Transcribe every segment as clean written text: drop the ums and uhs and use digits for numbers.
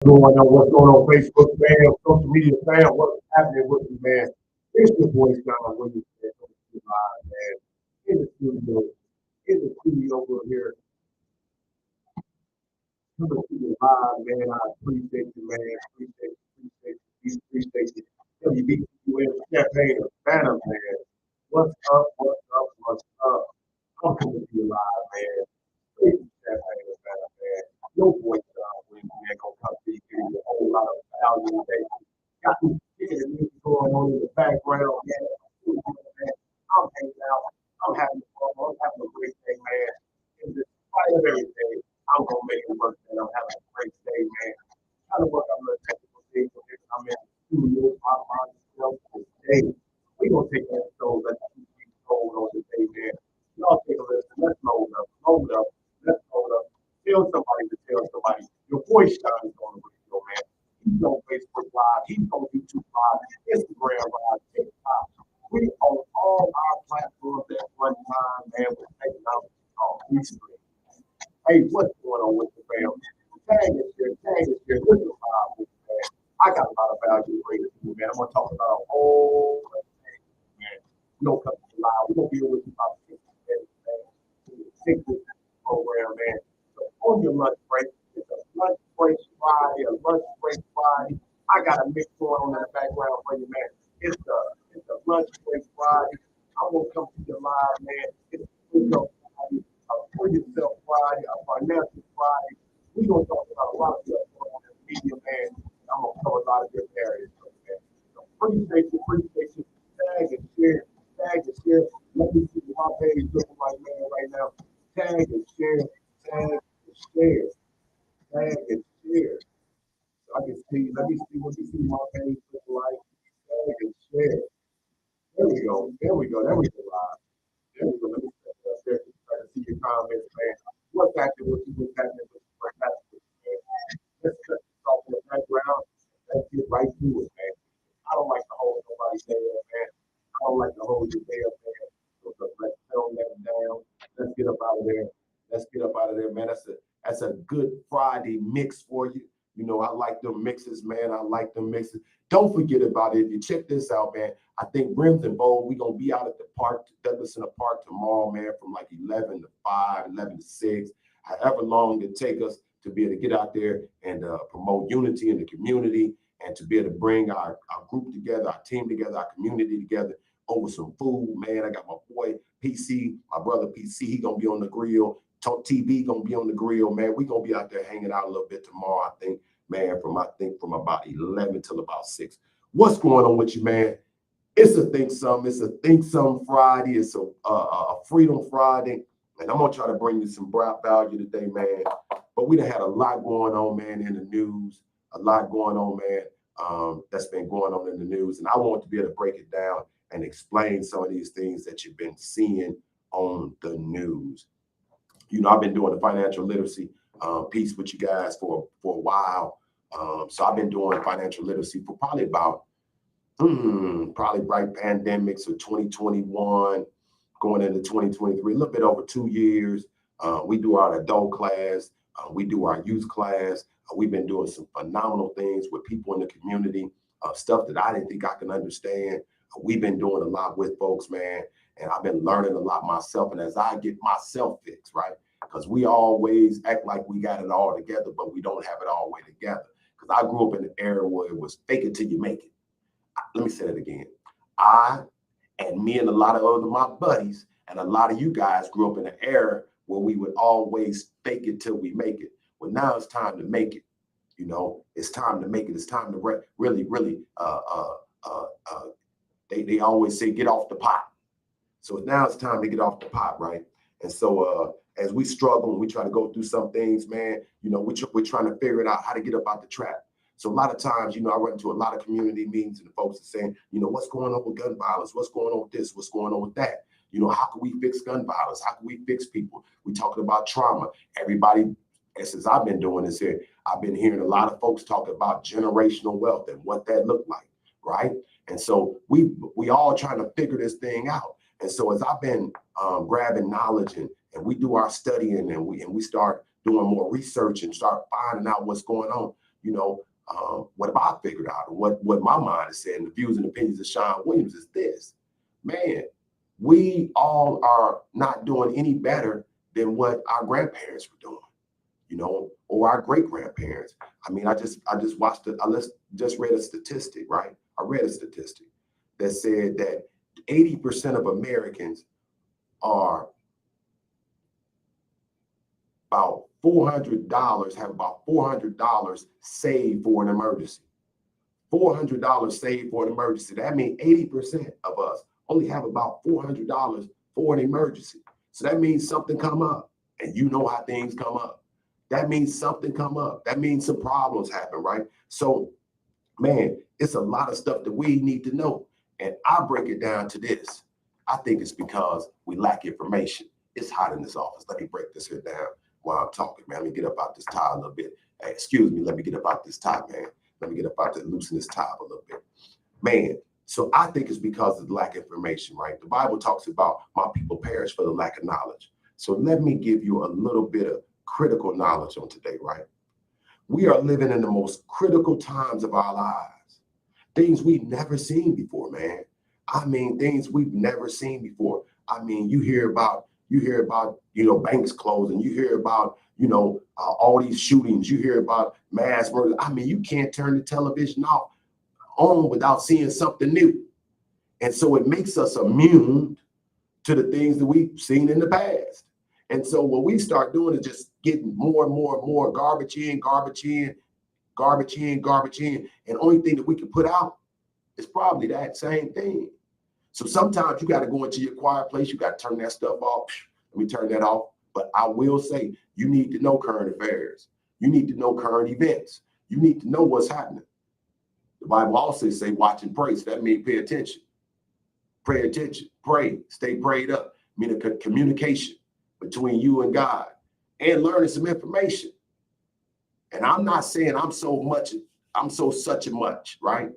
What's going on Facebook, fam, social media fam, what's happening with you, man? It's your boy Sean Williams, man, coming to you live, man, in the studio over here, coming to you live, man. I appreciate you, man, appreciate you. WBQN Champagne of Phantom, man. What's up? I'm coming to you live, man. Crazy Champagne of Phantom, man. Your boy Sean Williams, man, gonna come to you, give you a whole lot of value today. Got some kicking and music going on in the background, man. I'm hanging out. I'm having fun. I'm having a great day, man. And despite of everything, I'm gonna make it work, man. I'm having a great day, man. Trying to work on the technical things for this. I'm in the studio, my mind myself today. We gonna take that show. Let's keep going on today, man. Y'all take a listen. Let's load up. Let's load up. Tell somebody to tell somebody. Your voice shines on the radio, man. He's on Facebook Live. He's on YouTube Live, Instagram Live, TikTok. We on all our platforms at one time, man. We're taking out recently. Hey, what's going on with the family? Tag is here. Listen live with me, man. I got a lot of value to bring to you, man. I'm gonna talk about a whole bunch of things, man. We don't come to live. We're gonna be with you about 60 minutes, man. Six this program, man. So on your lunch break, it's a lunch break Friday. I got a mix going on in the background for you, man. It's a lunch break Friday. I'm gonna come to you live, man. It's Friday, a for yourself Friday, a financial Friday. We're gonna talk about a lot of stuff going on in the media, man. I'm gonna cover a lot of different areas, man. So appreciate you. Tag and share. Let me see what my page looking like, man, right now. Tag and share, tag and share, tag and share. So I can see, let me see my page look like. Tag and share. There we go, live. There we go. Let me step up there to try to see your comments, man. What's happening with you? Man? Let's talk in the background. Let's get right to it, man. I don't like to hold nobody day up, man. I don't like to hold your day up, man. So let's tone that down. Let's get up out of there. Man. That's a good Friday mix for you. You know, I like them mixes, man. I like them mixes. Don't forget about it. If you check this out, man, I think Rims and Bowl, we're going to be out at the park, Douglas in the Park tomorrow, man, from like 11 to 5, 11 to 6, however long it take us to be able to get out there and promote unity in the community and to be able to bring our group together, our team together, our community together over some food, man. I got my boy PC, my brother PC, he going to be on the grill. Talk TV going to be on the grill, man. We're going to be out there hanging out a little bit tomorrow, I think, man, from about 11 till about 6. What's going on with you, man? It's a Think Some Friday. It's a Freedom Friday. And I'm going to try to bring you some value today, man. But we done had a lot going on, man, in the news. A lot going on, man, that's been going on in the news. And I want to be able to break it down and explain some of these things that you've been seeing on the news. You know, I've been doing the financial literacy piece with you guys for a while. So I've been doing financial literacy for probably about probably right pandemics of 2021 going into 2023, a little bit over 2 years. We do our adult class, we do our youth class. We've been doing some phenomenal things with people in the community, stuff that I didn't think I can understand. We've been doing a lot with folks, man, and I've been learning a lot myself. And as I get myself fixed, right, because we always act like we got it all together, but we don't have it all the way together. Because I grew up in an era where it was fake it till you make it. Let me say that again. I and me and a lot of my buddies and a lot of you guys grew up in an era where we would always fake it till we make it. Well, now it's time to make it. You know, it's time to make it. It's time to really, they always say get off the pot. So now it's time to get off the pot, right? And so as we struggle and we try to go through some things, man, you know, we're trying to figure it out how to get up out the trap. So a lot of times, you know, I run into a lot of community meetings and the folks are saying, you know, what's going on with gun violence? What's going on with this? What's going on with that? You know, how can we fix gun violence? How can we fix people? We're talking about trauma. Everybody, since I've been doing this here, I've been hearing a lot of folks talk about generational wealth and what that looked like, right? And so we all trying to figure this thing out. And so as I've been grabbing knowledge and we do our studying and we start doing more research and start finding out what's going on, What have I figured out? What my mind is saying, the views and opinions of Sean Williams is this. Man, we all are not doing any better than what our grandparents were doing, or our great grandparents. I mean, I just watched it. Just read a statistic, right? I read a statistic that said that 80% of Americans are about $400, have about $400 saved for an emergency. $400 saved for an emergency. That means 80% of us only have about $400 for an emergency. So that means something come up, and you know how things come up. That means something come up. That means some problems happen, right? So, man, it's a lot of stuff that we need to know. And I break it down to this. I think it's because we lack information. It's hot in this office. Let me break this here down while I'm talking, man. Let me get up out this tie a little bit. Hey, excuse me. Let me get up out this tie, man. Let me get up out to loosen this tie a little bit. Man, so I think it's because of the lack of information, right? The Bible talks about my people perish for the lack of knowledge. So let me give you a little bit of critical knowledge on today, right? We are living in the most critical times of our lives. Things we've never seen before, man. I mean, things we've never seen before. I mean, you hear about, banks closing. You hear about, all these shootings. You hear about mass murder. I mean, you can't turn the television on without seeing something new. And so it makes us immune to the things that we've seen in the past. And so what we start doing is just getting more and more and more garbage in, garbage in, garbage in, garbage in. And the only thing that we can put out is probably that same thing. So sometimes you got to go into your quiet place. You got to turn that stuff off. Let me turn that off. But I will say, you need to know current affairs. You need to know current events. You need to know what's happening. The Bible also says, watch and pray. So that means pay attention. Pay attention. Pray. Stay prayed up. Meaning communication between you and God, and learning some information. And I'm not saying I'm so such and much, right?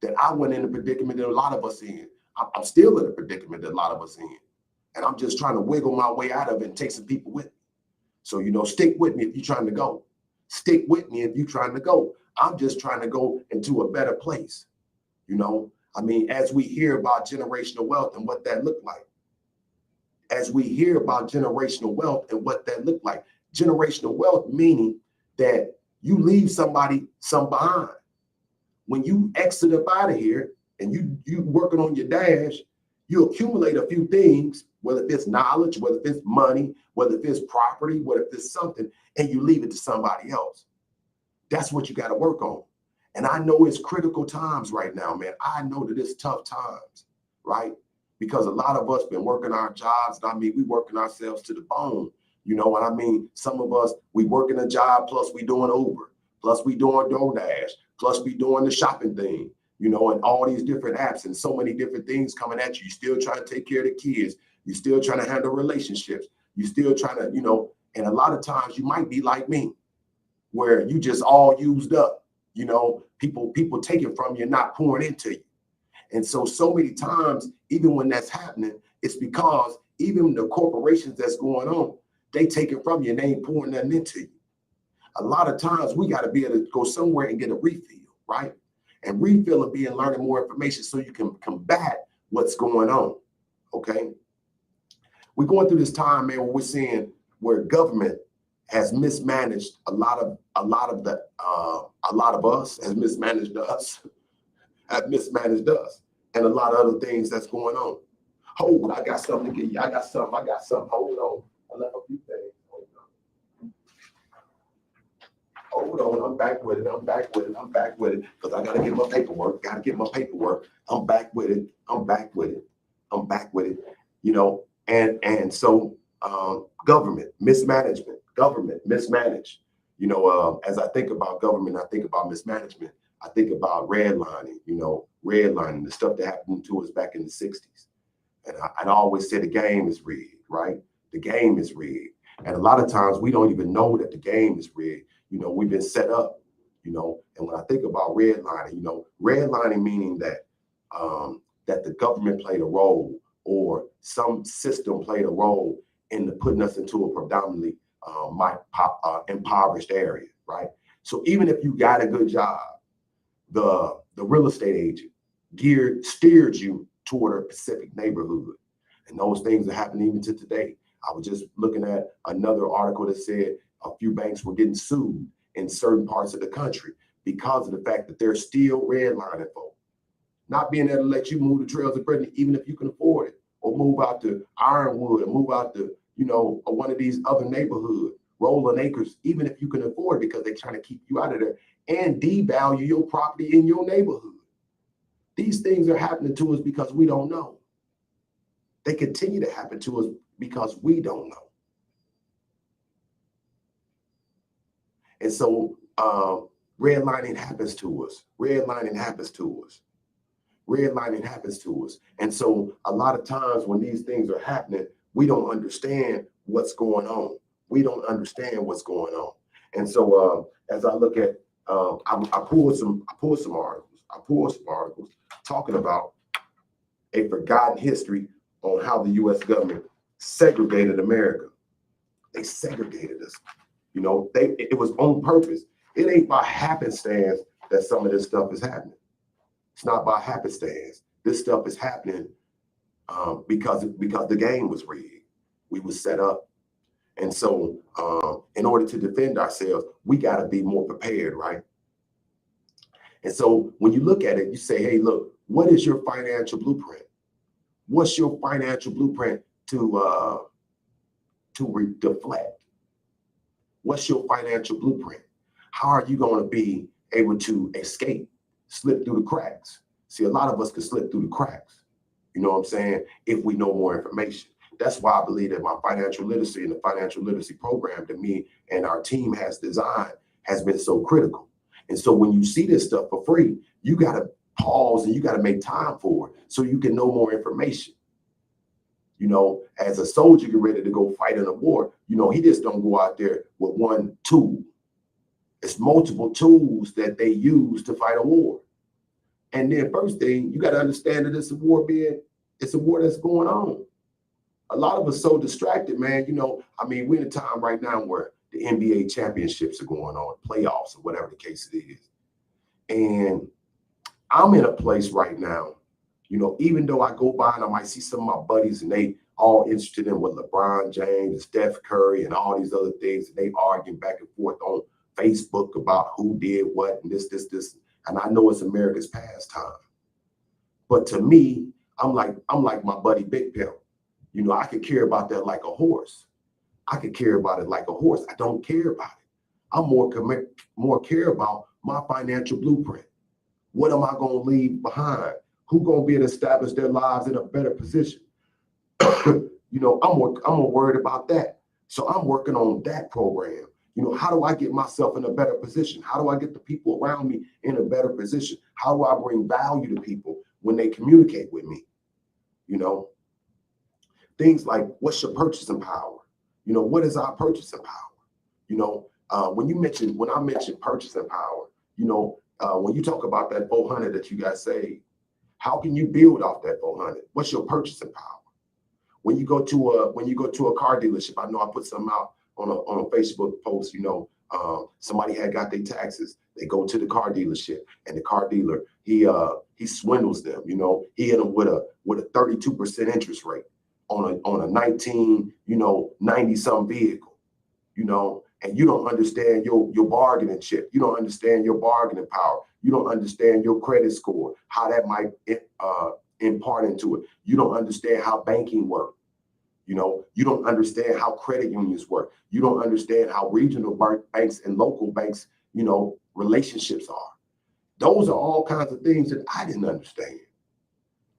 That I went in a predicament that a lot of us in. I'm still in a predicament that a lot of us in. And I'm just trying to wiggle my way out of it and take some people with me. So, stick with me if you're trying to go. Stick with me if you're trying to go. I'm just trying to go into a better place. As we hear about generational wealth and what that looked like. As we hear about generational wealth and what that looked like. Generational wealth meaning that you leave some behind. When you exit up out of here and you working on your dash, you accumulate a few things, whether it's knowledge, whether it's money, whether it's property, whether it's something, and you leave it to somebody else. That's what you got to work on. And I know it's critical times right now, man. I know that it's tough times, right? Because a lot of us been working our jobs. We working ourselves to the bone. You know what I mean? Some of us, we working a job, plus we doing Uber, plus we doing DoorDash, plus we doing the shopping thing, and all these different apps and so many different things coming at you. You still trying to take care of the kids. You still trying to handle relationships. You still trying to, and a lot of times you might be like me, where you just all used up, people taking from you, not pouring into you. And so many times, even when that's happening, it's because even the corporations that's going on, they take it from you and they ain't pouring nothing into you. A lot of times we got to be able to go somewhere and get a refill, right? And refill and be and learning more information so you can combat what's going on. Okay. We're going through this time, man, where we're seeing where government has mismanaged a lot of us, has mismanaged us. Have mismanaged us, and a lot of other things that's going on. Hold, I got something to get you. I got something. Hold on. I left a few things. Hold on. I'm back with it. Because I got to get my paperwork. I'm back with it. And so government mismanagement. As I think about government, I think about mismanagement. I think about redlining, the stuff that happened to us back in the 60s. And I always say the game is rigged, right? The game is rigged. And a lot of times we don't even know that the game is rigged. We've been set up, and when I think about redlining meaning that that the government played a role or some system played a role in putting us into a predominantly impoverished area, right? So even if you got a good job, the real estate agent steered you toward a specific neighborhood. And those things are happening even to today. I was just looking at another article that said a few banks were getting sued in certain parts of the country because of the fact that they're still redlining folks, not being able to let you move the trails of Brittany, even if you can afford it, or move out to Ironwood, or move out to, one of these other neighborhoods, Rolling Acres, even if you can afford it, because they're trying to keep you out of there and devalue your property in your neighborhood. These things are happening to us because we don't know. They continue to happen to us because we don't know. And so redlining happens to us. Redlining happens to us. Redlining happens to us. And so a lot of times when these things are happening, we don't understand what's going on. We don't understand what's going on. And so as I look at, I pulled some articles talking about a forgotten history on how the U.S. government segregated America. They segregated us. It was on purpose. It ain't by happenstance that some of this stuff is happening. It's not by happenstance. This stuff is happening because the game was rigged. We was set up. And so in order to defend ourselves, we got to be more prepared, right? And so when you look at it, you say, hey, look, what is your financial blueprint? What's your financial blueprint to deflect? What's your financial blueprint? How are you going to be able to escape, slip through the cracks? See, a lot of us could slip through the cracks, you know what I'm saying, if we know more information. That's why I believe that my financial literacy and the financial literacy program that me and our team has designed has been so critical. And so when you see this stuff for free, you got to pause and you got to make time for it so you can know more information. As a soldier get ready to go fight in a war, he just don't go out there with one tool. It's multiple tools that they use to fight a war. And then first thing, you got to understand that it's a war that's going on. A lot of us so distracted, man. We're in a time right now where the NBA championships are going on, playoffs, or whatever the case it is. And I'm in a place right now, even though I go by and I might see some of my buddies and they all interested in what LeBron James and Steph Curry and all these other things, and they arguing back and forth on Facebook about who did what and this. And I know it's America's pastime. But to me, I'm like my buddy Big Pimp. I could care about that like a horse. I could care about it like a horse. I don't care about it. I'm more care about my financial blueprint. What am I going to leave behind? Who going to be able to establish their lives in a better position? I'm more worried about that. So I'm working on that program. How do I get myself in a better position? How do I get the people around me in a better position? How do I bring value to people when they communicate with me? Things like, what's your purchasing power? What is our purchasing power? When I mention purchasing power, when you talk about that 400 that you guys saved, how can you build off that 400? What's your purchasing power? When you go to a car dealership, I know I put something out on a Facebook post, somebody had got their taxes. They go to the car dealership and the car dealer, he swindles them, he hit them with a 32% interest rate on a 90 some vehicle, and you don't understand your bargaining chip. You don't understand your bargaining power. You don't understand your credit score, how that might impart into it. You don't understand how banking works. You don't understand how credit unions work. You don't understand how regional banks and local banks, relationships are. Those are all kinds of things that I didn't understand.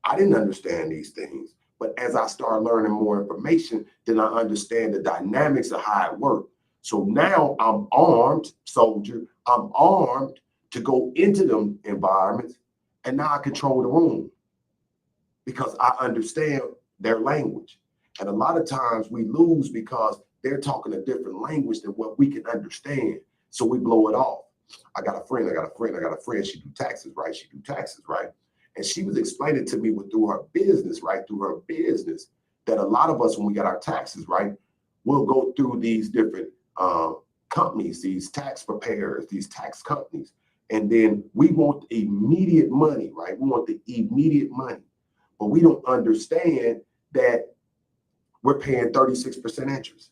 I didn't understand these things. But as I start learning more information, then I understand the dynamics of how it works. So now I'm armed, soldier. I'm armed to go into them environments, and now I control the room because I understand their language. And a lot of times we lose because they're talking a different language than what we can understand. So we blow it off. I got a friend. She do taxes, right? And she was explaining to me through her business, that a lot of us, when we get our taxes, right, we'll go through these different companies, these tax preparers, these tax companies. And then we want immediate money, right? We want the immediate money. But we don't understand that we're paying 36% interest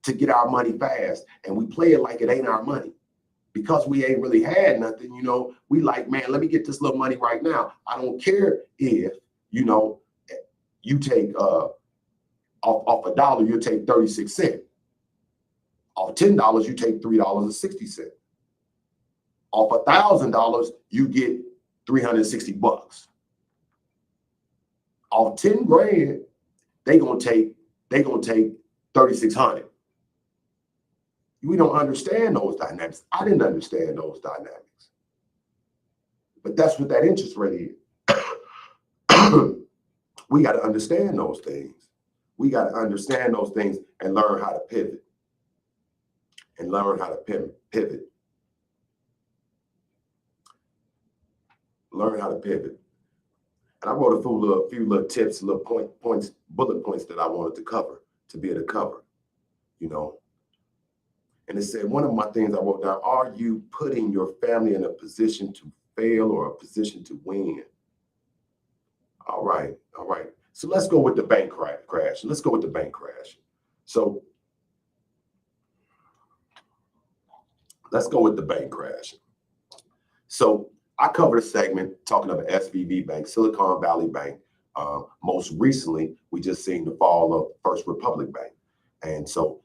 to get our money fast. And we play it like it ain't our money. Because we ain't really had nothing, we like, man, let me get this little money right now. I don't care if, you take off $1, you take 36 cents. Off $10, you take $3.60. Off $1,000, you get $360. Off 10 grand, they gonna take 3,600. We don't understand those dynamics. I didn't understand those dynamics. But that's what that interest rate is. We got to understand those things. We got to understand those things and learn how to pivot. And learn how to pivot. Learn how to pivot. And I wrote a few little tips, little points, bullet points that I wanted to cover, to be able to cover, And it said, one of my things I wrote down, are you putting your family in a position to fail or a position to win? All right. So let's go with the bank crash. Let's go with the bank crash. So let's go with the bank crash. So I covered a segment talking about SVB Bank, Silicon Valley Bank. Most recently, we just seen the fall of First Republic Bank. And so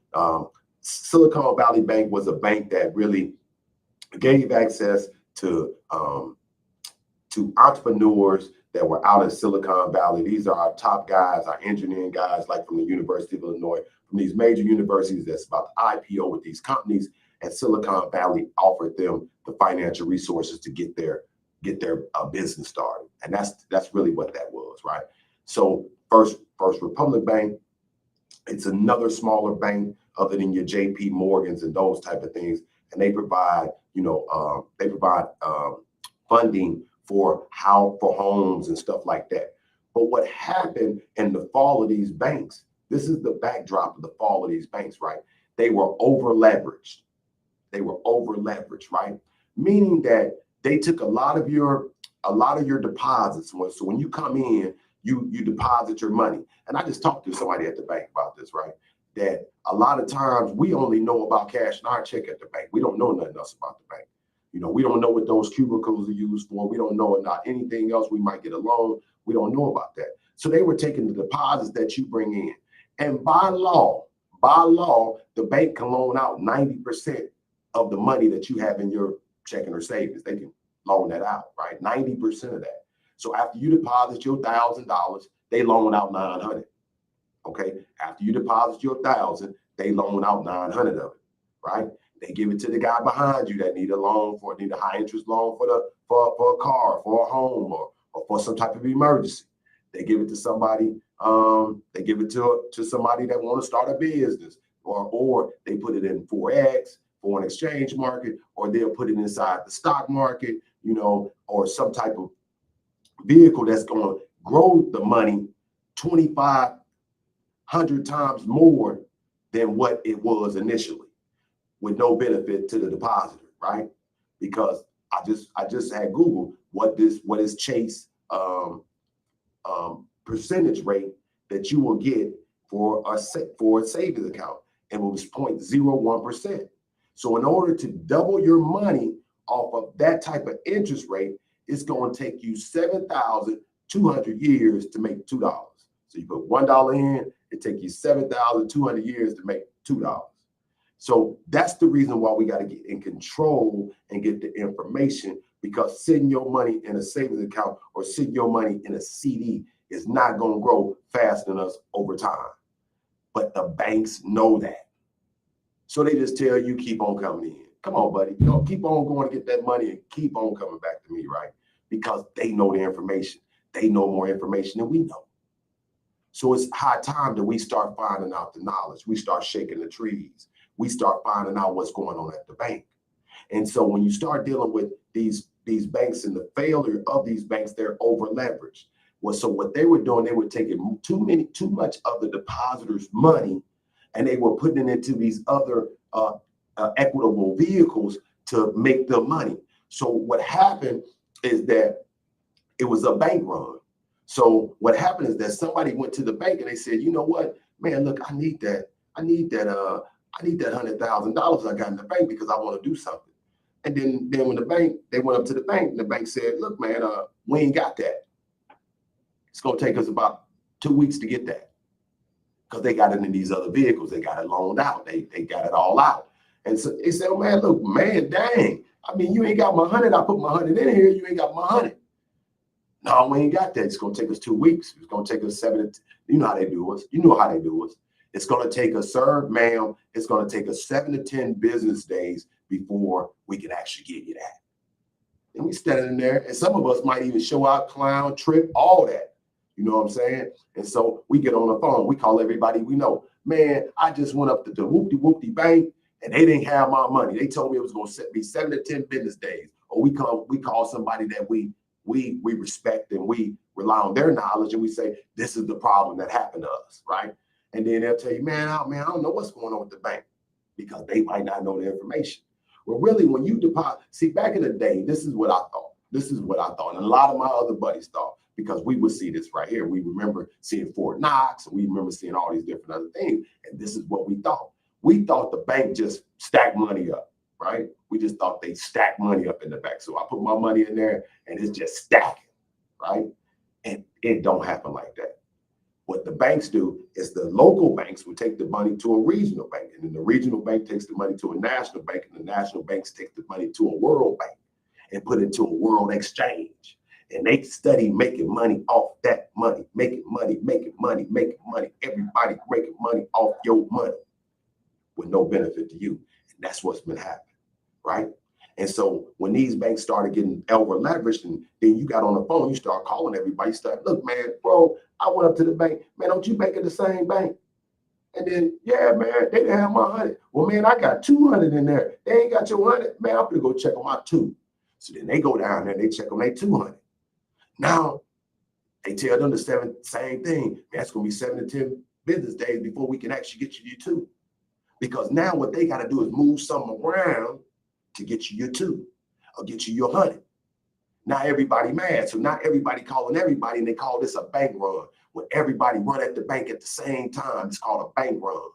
Silicon Valley Bank was a bank that really gave access to entrepreneurs that were out in Silicon Valley. These are our top guys, our engineering guys, like from the University of Illinois, from these major universities that's about to IPO with these companies. And Silicon Valley offered them the financial resources to get their business started. And that's really what that was, right? So First Republic Bank, it's another smaller bank other than your JP Morgans and those type of things. And they provide, funding for homes and stuff like that. But what happened in the fall of these banks, this is the backdrop of the fall of these banks, right? They were over leveraged. Right? Meaning that they took a lot of your deposits. So when you come in, you deposit your money. And I just talked to somebody at the bank about this, right? That a lot of times we only know about cash in our check at the bank. We don't know nothing else about the bank. We don't know what those cubicles are used for. We don't know about anything else. We might get a loan. We don't know about that. So they were taking the deposits that you bring in. And by law, the bank can loan out 90% of the money that you have in your checking or savings. They can loan that out, right? 90% of that. So after you deposit your $1,000, they loan out 900. Okay. After you deposit your 1,000, they loan out 900 of it, right? They give it to the guy behind you that need a high interest loan for a car, for a home, or for some type of emergency. They give it to somebody. They give it to somebody that want to start a business, or they put it in Forex, foreign exchange market, or they'll put it inside the stock market, or some type of vehicle that's going to grow the money 2,500 times more than what it was initially, with no benefit to the depositor, right? Because I just had Google what is Chase percentage rate that you will get for a savings account, and it was 0.01%. So in order to double your money off of that type of interest rate, it's going to take you 7,200 years to make $2. So you put $1 in, it takes you 7,200 years to make $2. So that's the reason why we got to get in control and get the information, because sitting your money in a savings account or sitting your money in a CD is not going to grow faster than us over time. But the banks know that. So they just tell you, keep on coming in. Come on, buddy. Keep on going to get that money and keep on coming back to me, right? Because they know the information. They know more information than we know. So it's high time that we start finding out the knowledge. We start shaking the trees. We start finding out what's going on at the bank. And so when you start dealing with these banks and the failure of these banks, they're over leveraged. So what they were doing, they were taking too much of the depositors' money, and they were putting it into these other equitable vehicles to make the money. So what happened is that it was a bank run. So what happened is that somebody went to the bank and they said, you know what, man, look, I need that $100,000 I got in the bank because I want to do something. And then when they went up to the bank, and the bank said, look, man, we ain't got that. It's gonna take us about 2 weeks to get that. Because they got it in these other vehicles, they got it loaned out, they got it all out. And so they said, oh man, look, man, dang. I mean, you ain't got my 100. I put my 100 in here, you ain't got my 100. No, we ain't got that. It's gonna take us 2 weeks. It's gonna take us 7 to, you know how they do us. You know how they do us. It's gonna take us, sir, ma'am, it's gonna take us 7 to 10 business days before we can actually get you that. And we standing there, and some of us might even show out, clown, trip, all that. You know what I'm saying? And so we get on the phone, we call everybody we know. Man, I just went up to the whoopty bank and they didn't have my money. They told me it was gonna be 7 to 10 business days. Or we call somebody that we respect and we rely on their knowledge, and we say, this is the problem that happened to us, right? And then they'll tell you, man, I don't know what's going on with the bank, because they might not know the information. Well, really, when you deposit, see, back in the day, this is what I thought. And a lot of my other buddies thought, because we would see this right here. We remember seeing Fort Knox, and we remember seeing all these different other things. And this is what we thought. We thought the bank just stacked money up, right? We just thought they stacked money up in the bank. So I put my money in there and it's just stacking, right? And it don't happen like that. What the banks do is the local banks will take the money to a regional bank, and then the regional bank takes the money to a national bank, and the national banks take the money to a world bank and put it to a world exchange. And they study making money off that money, making money. Everybody making money off your money with no benefit to you. And that's what's been happening, right? And so when these banks started getting over leveraged, and then you got on the phone, you start calling everybody, look, man, bro, I went up to the bank. Man, don't you bank at the same bank? And then, yeah, man, they didn't have my 100. Well, man, I got 200 in there. They ain't got your 100. Man, I'm going to go check on my 2. So then they go down there and they check on their 200. Now, they tell them the same thing. Man, that's going to be 7 to 10 business days before we can actually get you your 2. Because now what they got to do is move something around to get you your 2 or get you your 100. Now everybody mad. So now everybody calling everybody, and they call this a bank run. When everybody run at the bank at the same time, it's called a bank run.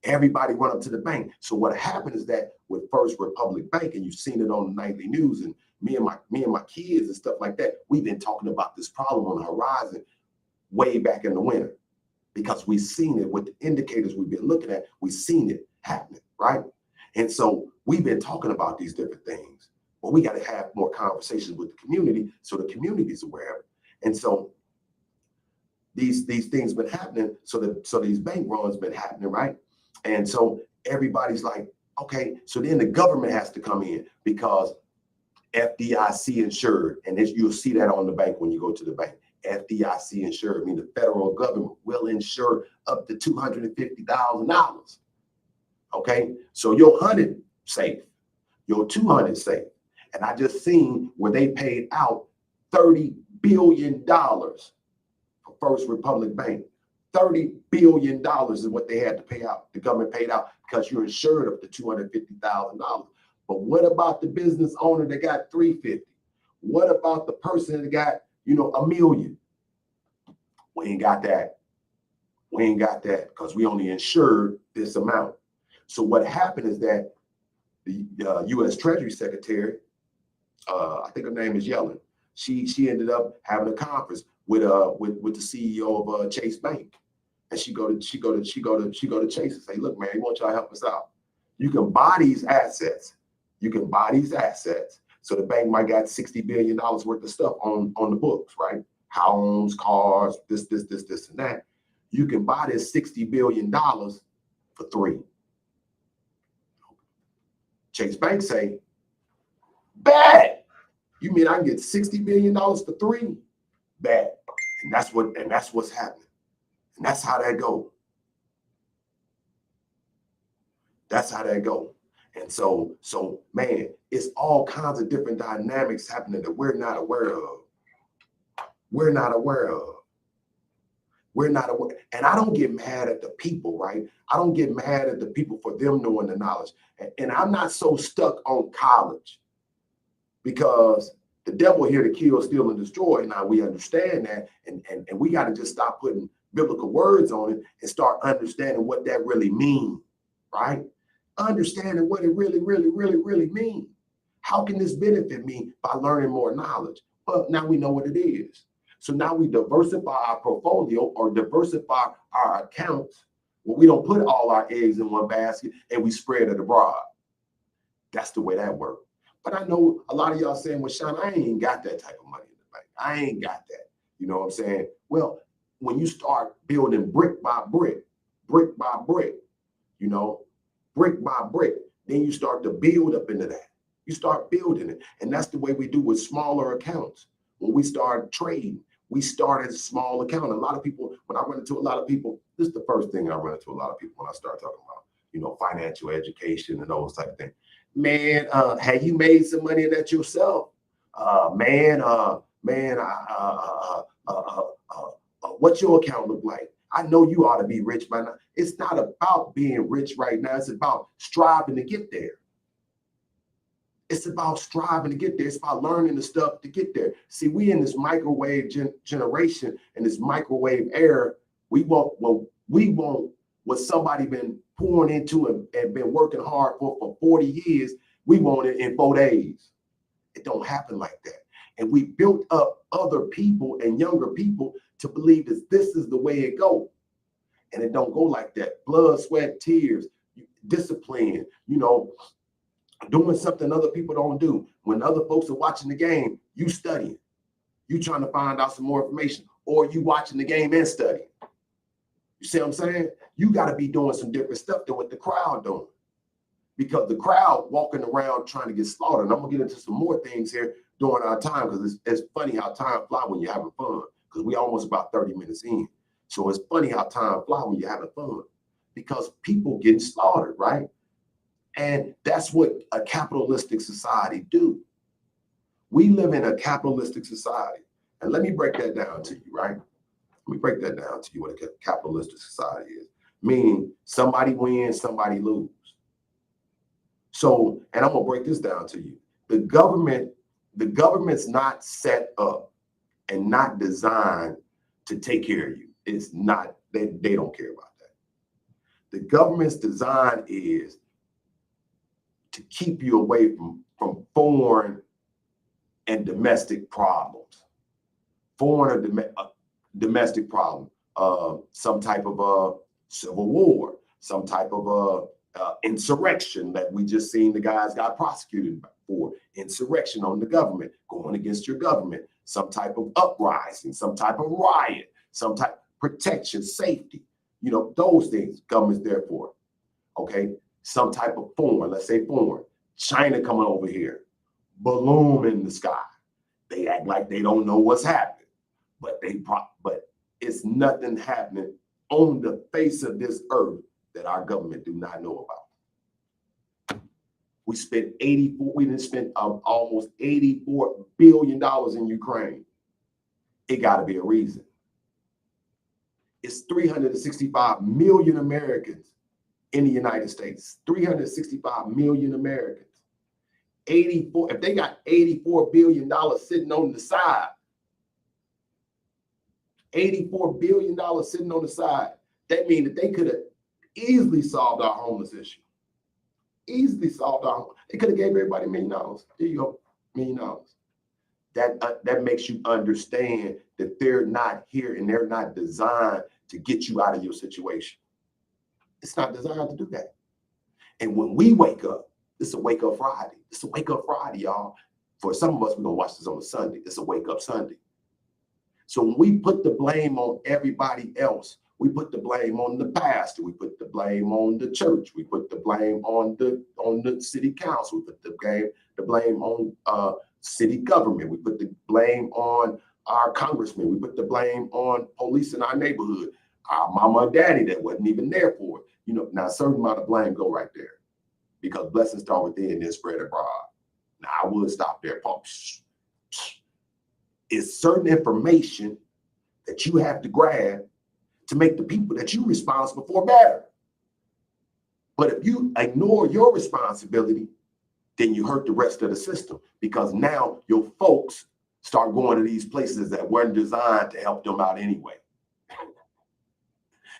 Everybody run up to the bank. So what happened is that with First Republic Bank, and you've seen it on the nightly news, and me and my kids and stuff like that, we've been talking about this problem on the horizon way back in the winter, because we've seen it with the indicators we've been looking at. We've seen it happening, right? And so we've been talking about these different things, but we got to have more conversations with the community so the community's aware of it. And so these things been happening. So these bank runs been happening, right? And so everybody's like, okay, so then the government has to come in, because FDIC insured, and you'll see that on the bank when you go to the bank. FDIC insured, I mean the federal government will insure up to $250,000. Okay, so your 100 safe, your 200 safe. And I just seen where they paid out $30 billion for First Republic Bank. $30 billion is what they had to pay out. The government paid out because you're insured up to $250,000. But what about the business owner that got $350? What about the person that got, $1 million? We ain't got that. We ain't got that because we only insured this amount. So what happened is that the U.S. Treasury Secretary, I think her name is Yellen, she ended up having a conference with the CEO of Chase Bank, and she go to Chase and say, look, man, we want y'all to help us out. You can buy these assets. So the bank might got $60 billion worth of stuff on the books, right? Homes, cars, this, and that. You can buy this $60 billion for 3. Chase Bank say, bad. You mean I can get $60 billion for 3? Bad. And that's what's happening. And that's how that go. That's how that go. And so man, it's all kinds of different dynamics happening that we're not aware of. We're not aware. And I don't get mad at the people, right? I don't get mad at the people for them knowing the knowledge. And I'm not so stuck on college because the devil here to kill, steal, and destroy. Now we understand that. And we got to just stop putting biblical words on it and start understanding what that really means, right? Understanding what it really, really, really, really means. How can this benefit me by learning more knowledge? Well, now we know what it is. So now we diversify our portfolio or diversify our accounts where we don't put all our eggs in one basket and we spread it abroad. That's the way that works. But I know a lot of y'all saying, well, Sean, I ain't got that type of money in the bank. I ain't got that. You know what I'm saying? Well, when you start building brick by brick, brick by brick, you know, brick by brick, then you start to build up into that. You start building it. And that's the way we do with smaller accounts. When we start trading, we start as a small account. A lot of people, when I run into a lot of people, this is the first thing I run into a lot of people when I start talking about, you know, financial education and those type of things. Man, have you made some money in that yourself? What's your account look like? I know you ought to be rich by now. It's not about being rich right now. It's about striving to get there. It's about striving to get there. It's about learning the stuff to get there. See, we in this microwave generation and this microwave era. We want what somebody been pouring into and been working hard for 40 years. We want it in 4 days. It don't happen like that. And we built up other people and younger people to believe that this is the way it goes. And it don't go like that. Blood, sweat, tears, discipline, you know, doing something other people don't do. When other folks are watching the game, you studying. You trying to find out some more information, or you watching the game and studying. You see what I'm saying? You got to be doing some different stuff than what the crowd doing. Because the crowd walking around trying to get slaughtered. And I'm going to get into some more things here during our time, because it's funny how time flies when you're having fun, because we almost about 30 minutes in. So it's funny how time flies when you're having fun, because people getting slaughtered, right? And that's what a capitalistic society do. We live in a capitalistic society. And let me break that down to you, right? Let me break that down to you what a capitalistic society is. Meaning somebody wins, somebody lose. So, and I'm gonna break this down to you. The government's not set up and not designed to take care of you. It's not, they don't care about that. The government's design is to keep you away from foreign and domestic problems. Foreign or domestic problem, some type of civil war, some type of insurrection that we just seen the guys got prosecuted for, insurrection on the government, going against your government, some type of uprising, some type of riot, some type of protection, safety, you know, those things government's there for, okay? Some type of foreign, let's say foreign, China coming over here, balloon in the sky. They act like they don't know what's happening, but it's nothing happening on the face of this earth that our government do not know about. We didn't spend almost $84 billion in Ukraine. It got to be a reason. It's 365 million Americans in the United States, 365 million Americans. 84, if they got $84 billion sitting on the side, $84 billion sitting on the side, that means that they could have easily solved our homeless issue. Easily solved our, they could have gave everybody $1 million. There you go, $1 million. That makes you understand that they're not here and they're not designed to get you out of your situation. It's not designed to do that. And when we wake up, this is a wake up Friday. It's a wake up Friday, y'all. For some of us, we're gonna watch this on a Sunday. It's a wake up Sunday. So when we put the blame on everybody else, we put the blame on the pastor, we put the blame on the church, we put the blame on the city council, we put the blame on city government, we put the blame on our congressmen, we put the blame on police in our neighborhood, our mama and daddy that wasn't even there for it. You know, now a certain amount of blame go right there, because blessings start within and then spread abroad. Now I would stop there. It's certain information that you have to grab to make the people that you're responsible for better. But if you ignore your responsibility, then you hurt the rest of the system, because now your folks start going to these places that weren't designed to help them out anyway.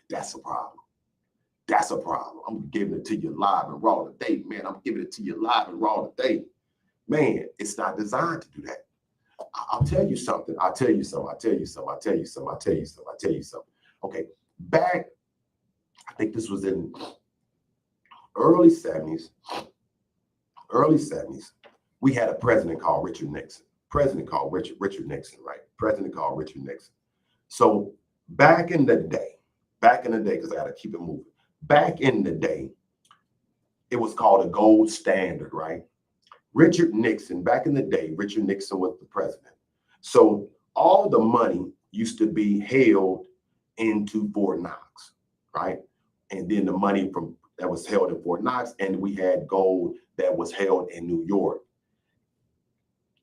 That's a problem. That's a problem. I'm giving it to you live and raw today, man. I'm giving it to you live and raw today. Man, it's not designed to do that. I'll tell you something. I'll tell you something. I'll tell you something. I'll tell you something. I'll tell you something. I'll tell you something. Okay, back, I think this was in early 70s, we had a president called Richard Nixon. President called Richard Nixon, right? President called Richard Nixon. So back in the day, because I got to keep it moving. Back in the day, it was called a gold standard, right? Richard Nixon, back in the day, Richard Nixon was the president. So all the money used to be held into Fort Knox, right? And then the money from that was held in Fort Knox, and we had gold that was held in New York,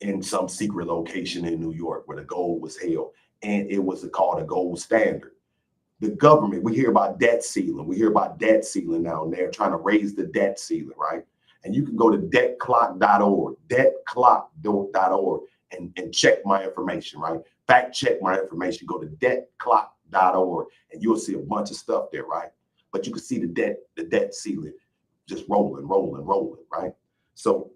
in some secret location in New York where the gold was held, and it was called a gold standard. The government, we hear about debt ceiling. We hear about debt ceiling now, and they're trying to raise the debt ceiling, right? And you can go to debtclock.org, debtclock.org, and check my information, right? Fact check my information. Go to debtclock.org, and you'll see a bunch of stuff there, right? But you can see the debt ceiling just rolling, right? So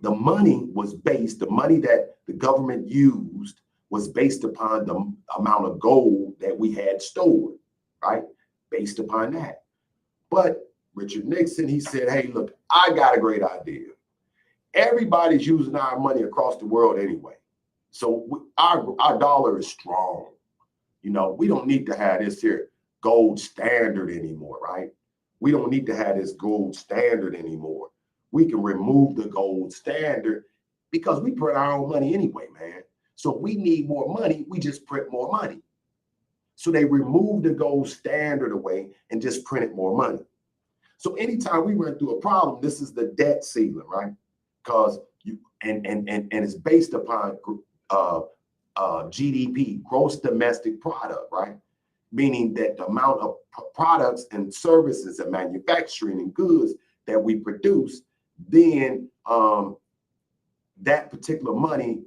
the money that the government used was based upon the amount of gold that we had stored, right? Based upon that. But Richard Nixon, he said, hey, look, I got a great idea. Everybody's using our money across the world anyway. So our dollar is strong. You know, we don't need to have this here gold standard anymore, right? We don't need to have this gold standard anymore. We can remove the gold standard because we print our own money anyway, man. So if we need more money, we just print more money. So they removed the gold standard away and just printed more money. So anytime we run through a problem, this is the debt ceiling, right? Because and it's based upon GDP, gross domestic product, right? Meaning that the amount of products and services and manufacturing and goods that we produce, then that particular money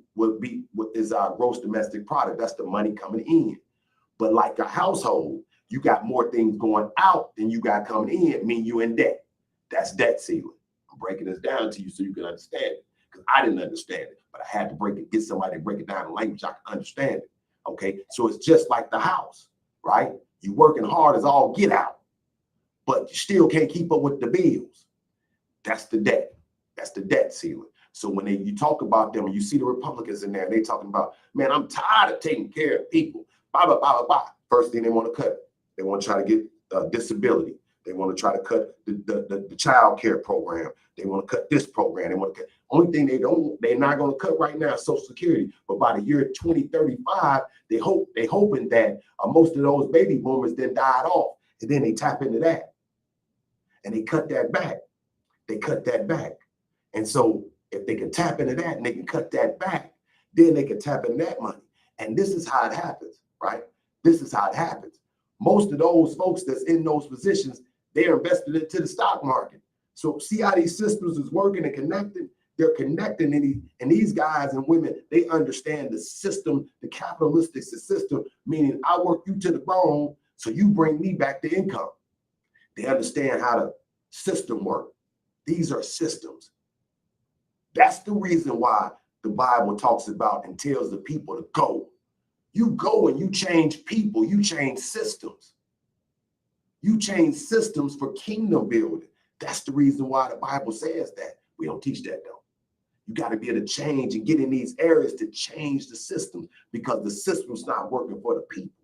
is our gross domestic product. That's the money coming in. But like a household, you got more things going out than you got coming in, mean you in debt. That's debt ceiling. I'm breaking this down to you so you can understand it, because I didn't understand it, but I had to get somebody to break it down in language I can understand it. Okay, so it's just like the house, right? You working hard as all get out, but you still can't keep up with the bills. That's the debt. That's the debt ceiling. So when you talk about them and you see the Republicans in there, they talking about, man, I'm tired of taking care of people. Blah, blah, blah, blah, blah. First thing they want to cut, they want to try to get disability. They want to try to cut the child care program. They want to cut this program. They want to cut. Only thing they're not going to cut right now is Social Security. But by the year 2035, they hoping that most of those baby boomers then died off, and then they tap into that, and they cut that back. They cut that back, and so if they can tap into that and they can cut that back, then they can tap into that money. And this is how it happens, right? This is how it happens. Most of those folks that's in those positions, they're invested into the stock market. So see how these systems is working and connecting? They're connecting, and these guys and women, they understand the system, the capitalistic system, meaning I work you to the bone, so you bring me back the income. They understand how the system works. These are systems. That's the reason why the Bible talks about and tells the people to go. You go and you change people, you change systems. You change systems for kingdom building. That's the reason why the Bible says that. We don't teach that though. You got to be able to change and get in these areas to change the systems, because the system's not working for the people.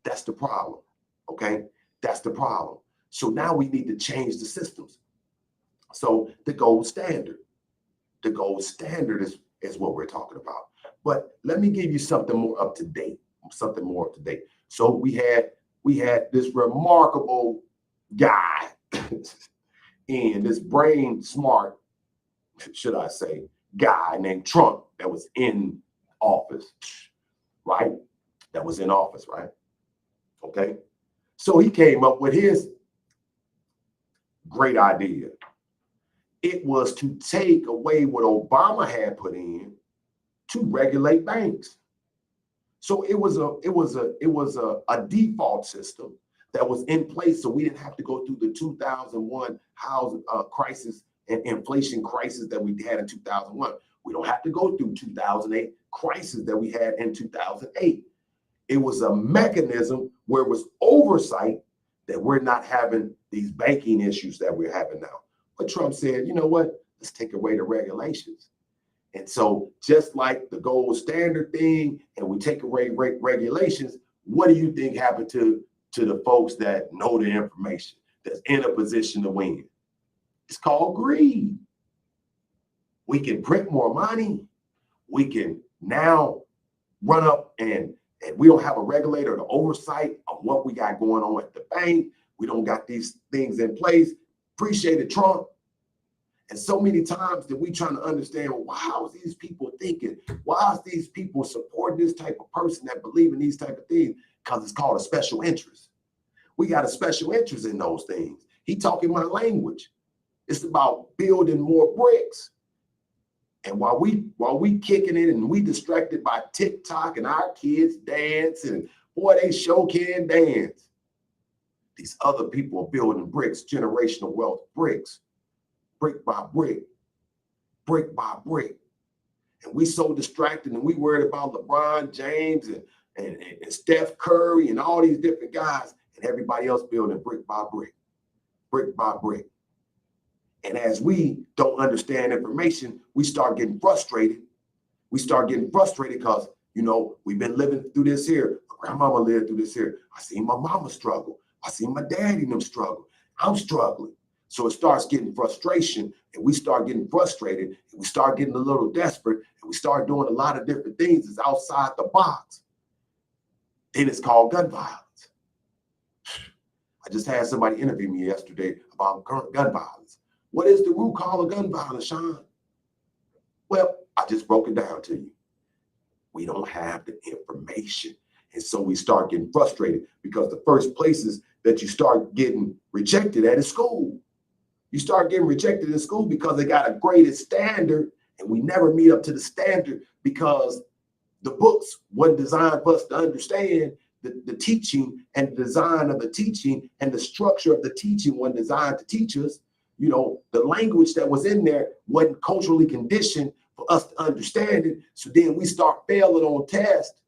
That's the problem. Okay? That's the problem. So now we need to change the systems. So the gold standard is what we're talking about. But let me give you something more up to date. So we had this remarkable guy and this brain smart, should I say, guy named Trump that was in office, right? That was in office, right? Okay. So he came up with his great idea. It was to take away what Obama had put in to regulate banks. So it was a default system that was in place, so we didn't have to go through the 2001 housing crisis and inflation crisis that we had in 2001. We don't have to go through 2008 crisis that we had in 2008. It was a mechanism where it was oversight that we're not having these banking issues that we're having now. But Trump said, you know what? Let's take away the regulations. And so just like the gold standard thing, and we take away regulations, what do you think happened to the folks that know the information, that's in a position to win? It's called greed. We can print more money. We can now run up and we don't have a regulator to oversight of what we got going on at the bank. We don't got these things in place. Appreciate it, Trump. And so many times that we trying to understand, well, how is these people thinking? Why is these people supporting this type of person that believe in these type of things? Because it's called a special interest. We got a special interest in those things. He talking my language. It's about building more bricks. And while we kicking it and we distracted by TikTok and our kids dancing, boy, they sure can dance. These other people are building bricks, generational wealth bricks, brick by brick, brick by brick. And we so distracted and we worried about LeBron James and Steph Curry and all these different guys, and everybody else building brick by brick, brick by brick. And as we don't understand information, we start getting frustrated. We start getting frustrated because, you know, we've been living through this here. My grandmama lived through this here. I seen my mama struggle. I seen my daddy and them struggle. I'm struggling. So it starts getting frustration, and we start getting frustrated, and we start getting a little desperate, and we start doing a lot of different things that's outside the box. Then it's called gun violence. I just had somebody interview me yesterday about current gun violence. What is the root cause of gun violence, Sean? Well, I just broke it down to you. We don't have the information. And so we start getting frustrated because the first places that you start getting rejected at is school. You start getting rejected in school because they got a graded standard, and we never meet up to the standard because the books weren't designed for us to understand the teaching and the design of the teaching, and the structure of the teaching wasn't designed to teach us. You know, the language that was in there wasn't culturally conditioned for us to understand it. So then we start failing on tests,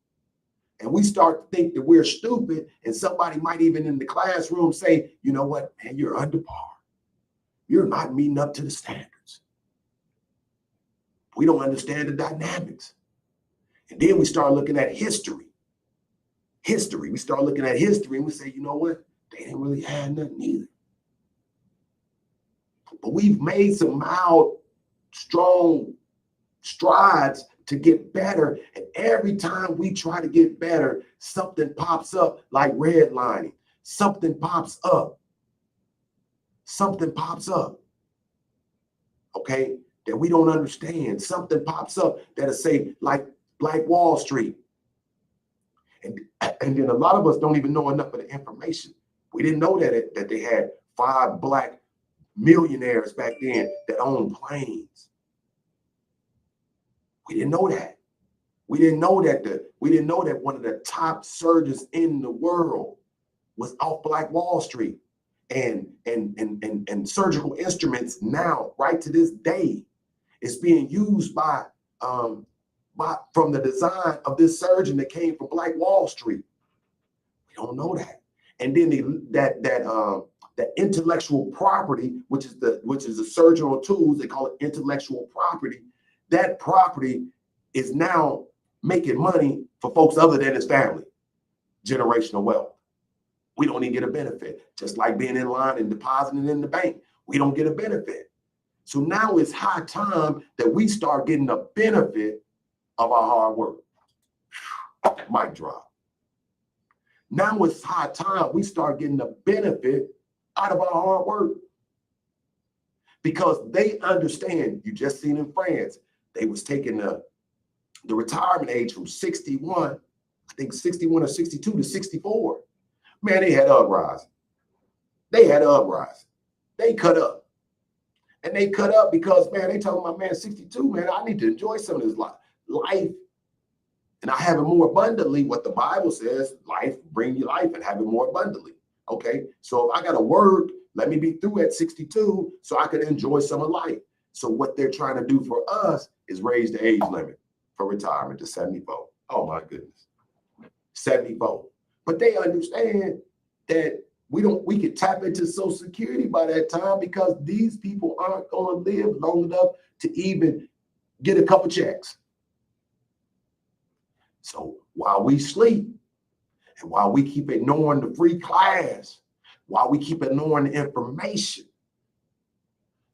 and we start to think that we're stupid. And somebody might even in the classroom say, you know what, man, you're under par. You're not meeting up to the standards. We don't understand the dynamics. And then we start looking at history. We start looking at history and we say, you know what, they didn't really have nothing either. But we've made some mild, strong strides to get better. And every time we try to get better, something pops up like redlining. Something pops up. Something pops up. Okay? That we don't understand. Something pops up that'll say like Black Wall Street. And then a lot of us don't even know enough of the information. We didn't know that they had 5 Black millionaires back then that owned planes. We didn't know that. We didn't know that one of the top surgeons in the world was off Black Wall Street. And surgical instruments now, right to this day, is being used by from the design of this surgeon that came from Black Wall Street. We don't know that. And then that intellectual property, which is the surgical tools, they call it intellectual property. That property is now making money for folks other than his family. Generational wealth. We don't even get a benefit. Just like being in line and depositing in the bank, we don't get a benefit. So now it's high time that we start getting the benefit of our hard work. Mic drop. Now it's high time we start getting the benefit out of our hard work. Because they understand, you just seen in France, they was taking the retirement age from 61, I think 61 or 62 to 64. Man, they had uprising. They had uprising. They cut up. And they cut up because, man, they talking about, man, 62, man, I need to enjoy some of this life. And I have it more abundantly. What the Bible says, life, bring you life and have it more abundantly. Okay, so if I got to work, let me be through at 62 so I can enjoy some of life. So what they're trying to do for us is raise the age limit for retirement to 74. Oh my goodness, 74. But they understand that we could tap into Social Security by that time because these people aren't going to live long enough to even get a couple checks. So while we sleep and while we keep ignoring the free class, while we keep ignoring the information,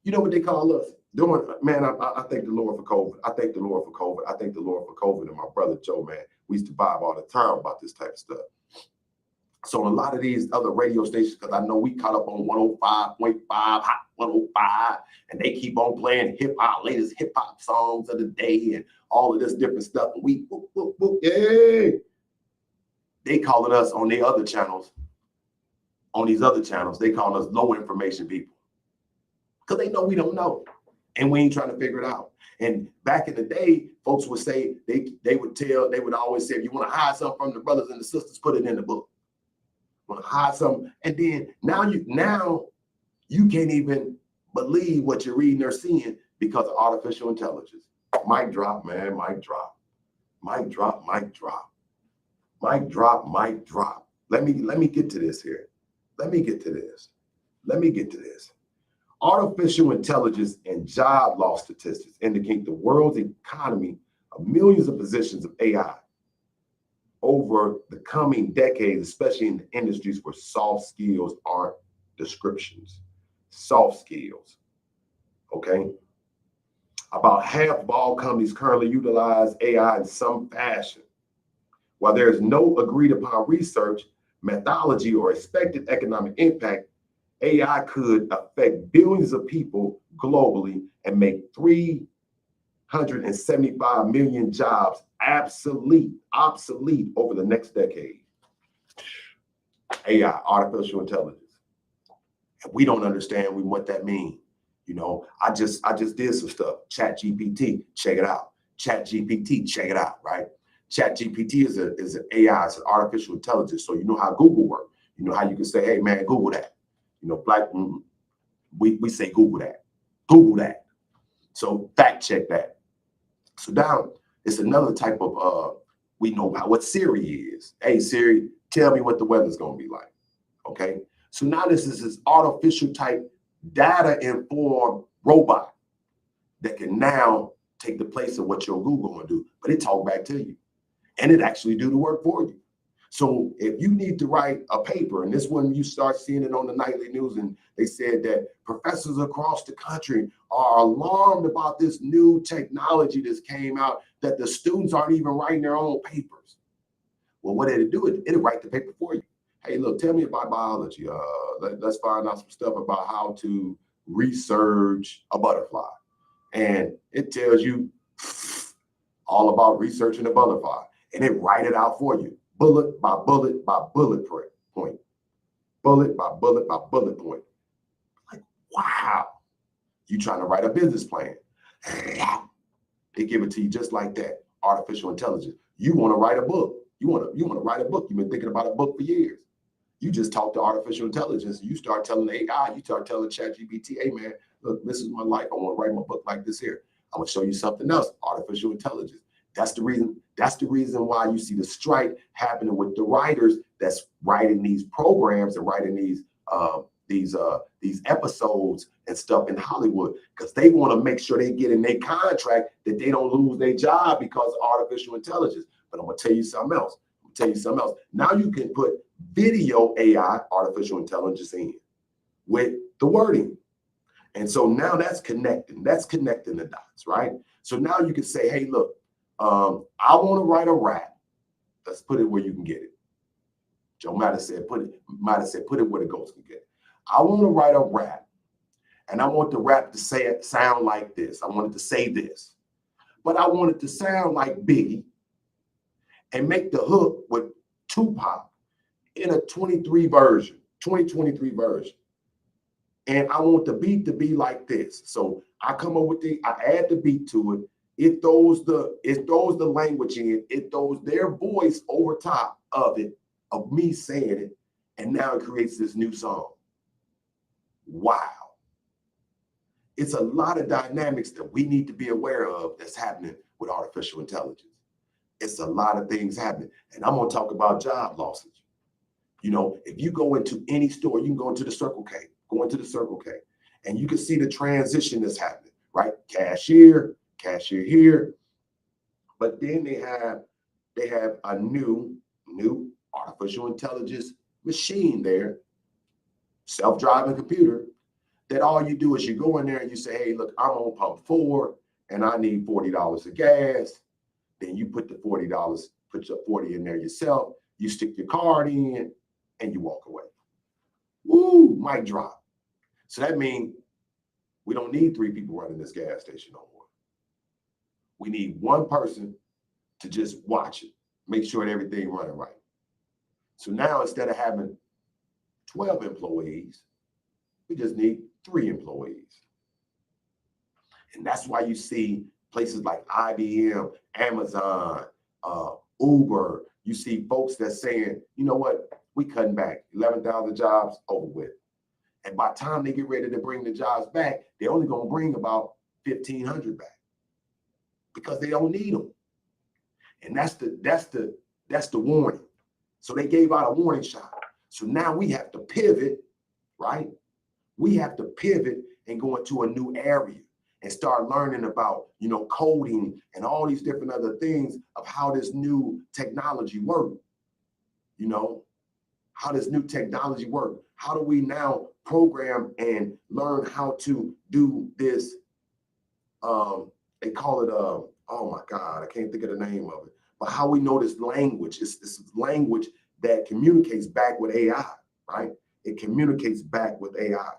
you know what they call us? Man, I thank the Lord for COVID. I thank the Lord for COVID. I thank the Lord for COVID. And my brother Joe, man, we used to vibe all the time about this type of stuff. So a lot of these other radio stations, because I know we caught up on 105.5, Hot 105, and they keep on playing latest hip hop songs of the day and all of this different stuff. And we, whoop, whoop, whoop, yay. They calling us on their other channels. On these other channels, they call us low information people because they know we don't know, and we ain't trying to figure it out. And back in the day, folks would say they would always say, if you want to hide something from the brothers and the sisters, put it in the book. Want to hide something, and then now you can't even believe what you're reading or seeing because of artificial intelligence. Mic drop, man. Mic drop. Mic drop. Mic drop. Mic drop. Mic drop. Let me get to this here. Let me get to this. Artificial intelligence and job loss statistics indicate the world's economy of millions of positions of AI over the coming decades, especially in the industries where soft skills aren't descriptions. Soft skills, okay? About half of all companies currently utilize AI in some fashion. While there is no agreed upon research, methodology, or expected economic impact, AI could affect billions of people globally and make 375 million jobs obsolete over the next decade. AI, artificial intelligence. And we don't understand what that means. You know, I just did some stuff. Chat GPT, check it out. Chat GPT, check it out, right? Chat GPT is an AI, it's an artificial intelligence. So you know how Google works. You know how you can say, hey man, Google that. You know, we say Google that. Google that. So fact check that. So now it's another type of we know what Siri is. Hey Siri, tell me what the weather's gonna be like. Okay. So now this is this artificial type data informed robot that can now take the place of what your Google gonna do, but it talk back to you and it actually do the work for you. So if you need to write a paper, and this one you start seeing it on the nightly news, and they said that professors across the country are alarmed about this new technology that's came out that the students aren't even writing their own papers. Well, what did it do? It'll write the paper for you. Hey, look, tell me about biology. Let's find out some stuff about how to research a butterfly. And it tells you all about researching a butterfly, and it write it out for you. Bullet by bullet by bullet point. Bullet by bullet by bullet point. Like, wow. You trying to write a business plan. They give it to you just like that. Artificial intelligence. You want to write a book. You want to write a book. You've been thinking about a book for years. You just talk to artificial intelligence. You start telling the AI, you start telling ChatGPT, hey man, look, this is my life. I want to write my book like this here. I'm going to show you something else. Artificial intelligence. That's the reason why you see the strike happening with the writers that's writing these programs and writing these episodes and stuff in Hollywood, because they want to make sure they get in their contract that they don't lose their job because of artificial intelligence. But I'm gonna tell you something else. Now you can put video AI, artificial intelligence, in with the wording. And so now that's connecting the dots, right? So now you can say, hey, look, I want to write a rap. Let's put it where you can get it. Joe might have said, put it where the ghost can get it. I want to write a rap, and I want the rap to sound like this. I want it to say this, but I want it to sound like Biggie, and make the hook with Tupac in a 23 version, 2023 version. And I want the beat to be like this. So I come up with I add the beat to it. It throws the language in, it throws their voice over top of it, of me saying it, and now it creates this new song. Wow. It's a lot of dynamics that we need to be aware of that's happening with artificial intelligence. It's a lot of things happening. And I'm going to talk about job losses. You know, if you go into any store, you can go into the Circle K, and you can see the transition that's happening, right? Cashier here. But then they have a new artificial intelligence machine there, self-driving computer, that all you do is you go in there and you say, hey, look, I'm on pump 4 and I need $40 of gas. Then you put the $40, put your 40 in there yourself, you stick your card in and you walk away. Woo, mic drop. So that means we don't need 3 people running this gas station no more. We need one person to just watch it, make sure that everything running right. So now instead of having 12 employees, we just need 3 employees. And that's why you see places like IBM, Amazon, Uber, you see folks that's saying, you know what, we cutting back 11,000 jobs over with. And by the time they get ready to bring the jobs back, they're only going to bring about 1,500 back because they don't need them. And that's the warning. So they gave out a warning shot. So now we have to pivot, right? We have to pivot and go into a new area and start learning about, you know, coding and all these different other things of how this new technology works. You know, how does new technology work? How do we now program and learn how to do this? They call it, oh my God, I can't think of the name of it. But how we know this language, it's this language that communicates back with AI, right? It communicates back with AI.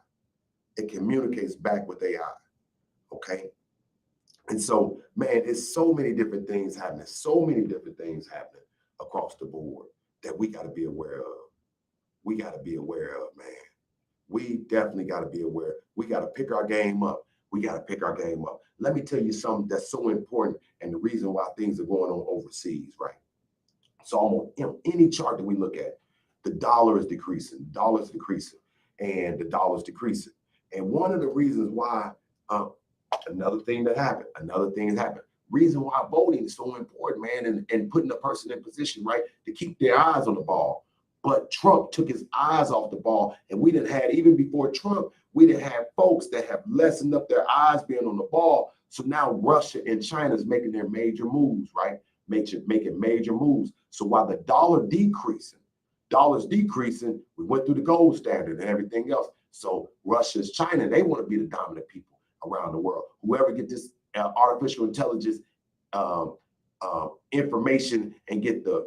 It communicates back with AI, okay? And so, man, it's so many different things happening, across the board that we got to be aware of. We got to be aware of, man. We definitely got to be aware. We got to pick our game up. Let me tell you something that's so important and the reason why things are going on overseas, right? So on any chart that we look at, the dollar is decreasing, and the dollar's decreasing. And one of the reasons why, another thing has happened. Reason why voting is so important, man, and putting a person in position, right, to keep their eyes on the ball. But Trump took his eyes off the ball, and we didn't have, even before Trump, we didn't have folks that have lessened up their eyes being on the ball. So now Russia and China is making their major moves, right? Making major moves. So while the dollar's decreasing, we went through the gold standard and everything else. So Russia's China, they want to be the dominant people around the world. Whoever get this artificial intelligence information and get the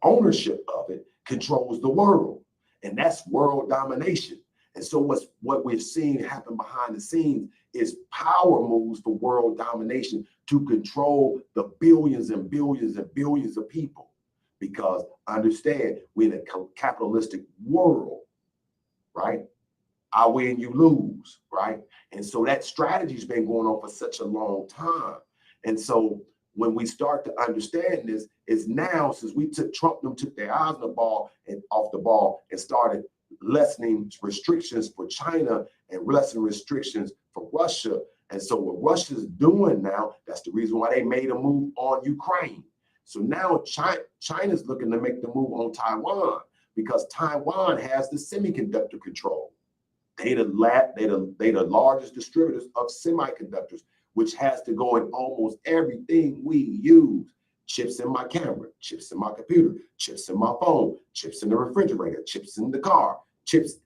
ownership of it controls the world, and that's world domination. And so what we're seeing happen behind the scenes is power moves for world domination to control the billions and billions and billions of people. Because understand, we're in a capitalistic world, right? I win, you lose, right? And so that strategy's been going on for such a long time. And so when we start to understand this, is now, since Trump took their eyes on the ball and off the ball and started lessening restrictions for China and lessening restrictions for Russia. And so what Russia's doing now, that's the reason why they made a move on Ukraine. So now China's looking to make the move on Taiwan because Taiwan has the semiconductor control. They the largest distributors of semiconductors, which has to go in almost everything we use. Chips in my camera, chips in my computer, chips in my phone, chips in the refrigerator, chips in the car, chips.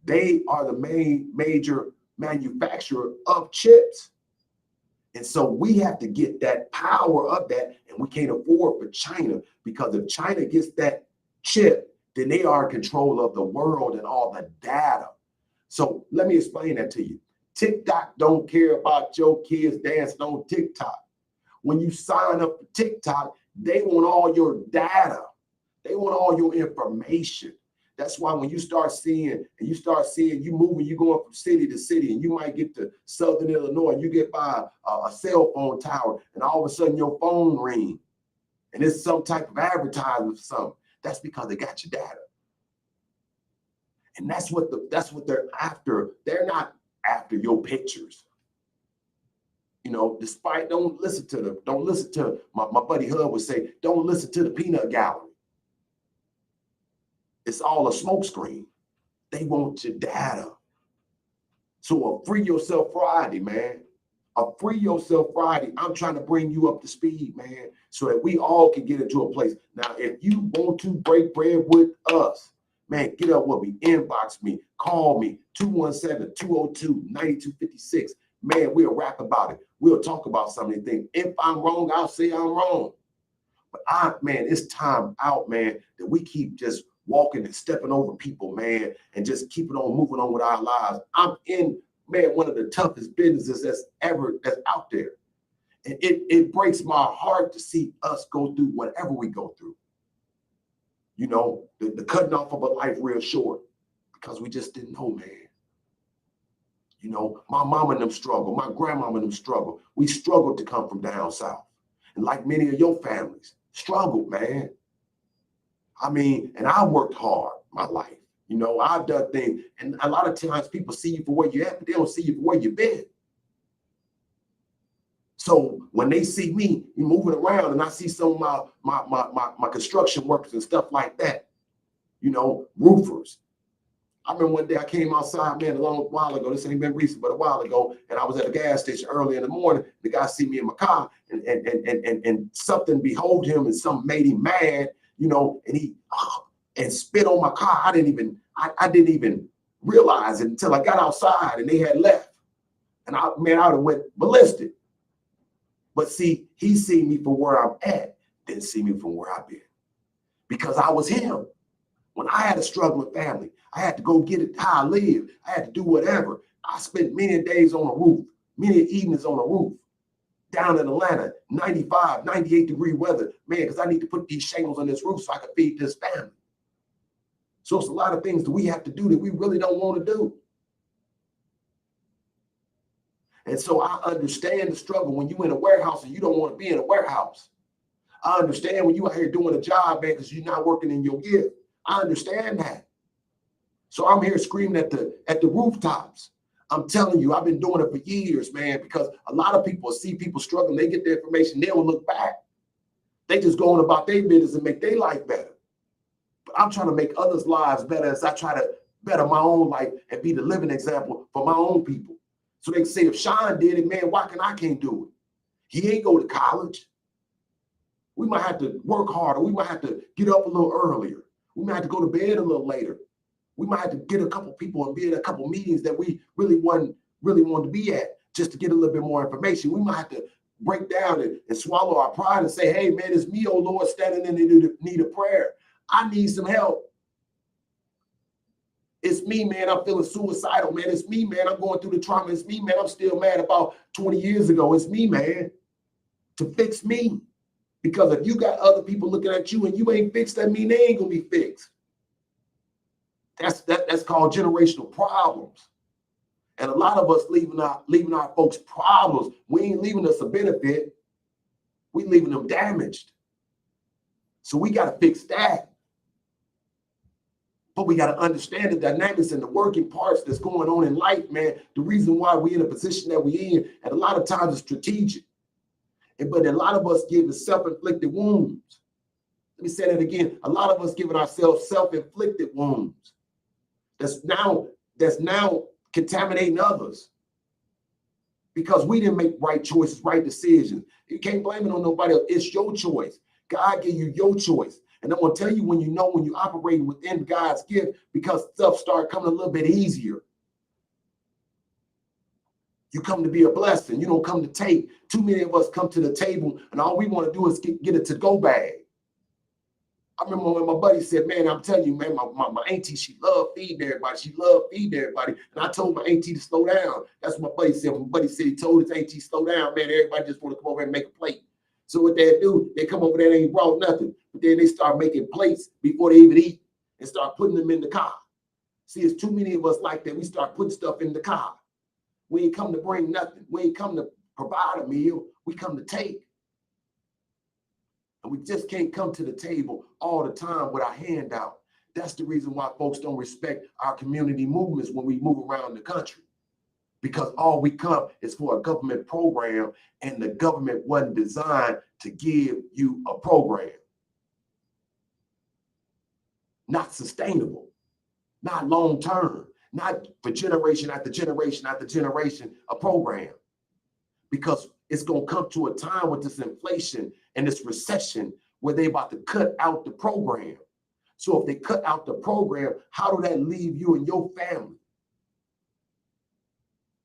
They are the major manufacturer of chips. And so we have to get that power of that, and we can't afford for China, because if China gets that chip, then they are in control of the world and all the data. So let me explain that to you. TikTok don't care about your kids dancing on TikTok. When you sign up for TikTok, They want all your data. They want all your information. That's why when you start seeing you moving, you going from city to city, and you might get to Southern Illinois, and you get by a cell phone tower, and all of a sudden your phone rings, and it's some type of advertisement for something. That's because they got your data. And that's what they're after. They're not after your pictures. You know, despite don't listen to my buddy Hub would say, don't listen to the peanut gallery. It's all a smokescreen. They want your data. So Free Yourself Friday, man. Free Yourself Friday. I'm trying to bring you up to speed, man, so that we all can get into a place. Now, if you want to break bread with us, man, get up with me, inbox me, call me, 217-202-9256. Man, we'll rap about it. We'll talk about some of these things. If I'm wrong, I'll say I'm wrong. But man, it's time out, man, that we keep just walking and stepping over people, man, and just keeping on moving on with our lives. I'm in, man, one of the toughest businesses that's out there. And it breaks my heart to see us go through whatever we go through. You know, the cutting off of a life real short, because we just didn't know, man. You know, my mama and them struggle, my grandmama and them struggle. We struggled to come from down south. And like many of your families, struggled, man. I mean, and I worked hard my life. You know, I've done things. And a lot of times people see you for where you're at, but they don't see you for where you've been. So when they see me moving around and I see some of my construction workers and stuff like that, you know, roofers. I remember one day I came outside, man, a long while ago. This ain't been recent, but a while ago, and I was at a gas station early in the morning. The guy see me in my car, and something behold him, and something made him mad, you know, and he and spit on my car. I didn't even realize it until I got outside and they had left, and I would have went ballistic. But see, he seen me from where I'm at, didn't see me from where I've been, because I was him. When I had a struggling family, I had to go get it how I lived. I had to do whatever. I spent many days on a roof, many evenings on a roof, down in Atlanta, 95, 98-degree weather, man, because I need to put these shingles on this roof so I can feed this family. So it's a lot of things that we have to do that we really don't want to do. And so I understand the struggle when you're in a warehouse and you don't want to be in a warehouse. I understand when you out here doing a job, man, because you're not working in your gift. I understand that. So I'm here screaming at the rooftops. I'm telling you, I've been doing it for years, man, because a lot of people see people struggling. They get the information. They don't look back. They just go on about their business and make their life better. But I'm trying to make others' lives better as I try to better my own life and be the living example for my own people. So they can say, if Sean did it, man, why can't do it? He ain't go to college. We might have to work harder. We might have to get up a little earlier. We might have to go to bed a little later. We might have to get a couple people and be at a couple meetings that we really wanted to be at just to get a little bit more information. We might have to break down and swallow our pride and say, hey, man, it's me, oh Lord, standing in need of prayer. I need some help. It's me, man, I'm feeling suicidal, man. It's me, man, I'm going through the trauma. It's me, man, I'm still mad about 20 years ago. It's me, man, to fix me. Because if you got other people looking at you and you ain't fixed, that mean they ain't gonna be fixed. That's called generational problems. And a lot of us leaving our folks problems. We ain't leaving us a benefit. We leaving them damaged. So we got to fix that. But we got to understand the dynamics and the working parts that's going on in life, man. The reason why we in a position that we in, and a lot of times it's strategic. But a lot of us give self-inflicted wounds. Let me say that again. A lot of us giving ourselves self-inflicted wounds. That's now contaminating others. Because we didn't make right choices, right decisions. You can't blame it on nobody else. It's your choice. God gave you your choice. And I'm going to tell you when you're operating within God's gift, because stuff start coming a little bit easier. You come to be a blessing. You don't come to take. Too many of us come to the table and all we want to do is get a to-go bag. I remember when my buddy said, man, I'm telling you, man, my auntie, she loved feeding everybody. She loved feeding everybody. And I told my auntie to slow down. That's what my buddy said. When my buddy said he told his auntie slow down, man, everybody just want to come over and make a plate. So what they do, they come over there, they ain't brought nothing. But then they start making plates before they even eat and start putting them in the car. See, it's too many of us like that. We start putting stuff in the car. We ain't come to bring nothing. We ain't come to provide a meal. We come to take. And we just can't come to the table all the time with our hand out. That's the reason why folks don't respect our community movements when we move around the country. Because all we come is for a government program, and the government wasn't designed to give you a program. Not sustainable, not long-term, not for generation after generation after generation, a program. Because it's going to come to a time with this inflation and this recession where they're about to cut out the program. So if they cut out the program, how do that leave you and your family?